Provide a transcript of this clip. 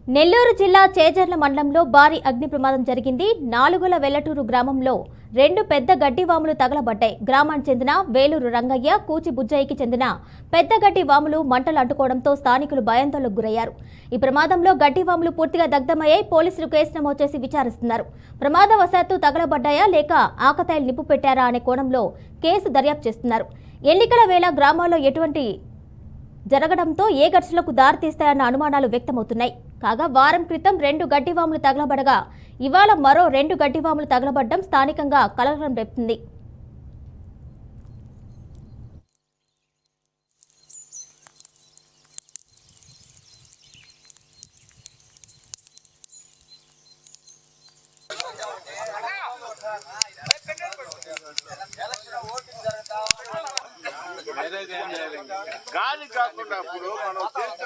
నెల్లూరు జిల్లా చేజర్ల మండలంలో భారీ అగ్ని ప్రమాదం జరిగింది. నాలుగుల వెల్లటూరు గ్రామంలో రెండు పెద్ద గడ్డివాములు తగలబడ్డాయి. గ్రామానికి చెందిన వేలూరు రంగయ్య, కూచి బుజ్జయ్యకి చెందిన పెద్ద గడ్డివాములు మంటలు అంటుకోవడంతో స్థానికులు భయాందోళనకు గురయ్యారు. ఈ ప్రమాదంలో గడ్డివాములు పూర్తిగా దగ్ధమయ్యాయి. పోలీసులు కేసు నమోదు చేసి విచారిస్తున్నారు. ప్రమాదవశాత్తు తగలబడ్డాయా లేక ఆకతాయిలు నిప్పు పెట్టారా అనే కోణంలో కేసు దర్యాప్తు చేస్తున్నారు. ఎన్నికల వేళ గ్రామాల్లో ఎటువంటి జరగడంతో ఏ ఘర్షణలకు దారితీస్తాయన్న అనుమానాలు వ్యక్తమవుతున్నాయి. కాగా వారం క్రితం రెండు గడ్డివాములు తగలబడగా ఇవాళ మరో రెండు గడ్డివాములు తగలబడడం స్థానికంగా కలకలం రేపుతుంది. గాలి కాకుండా అప్పుడు మనం చేస్తే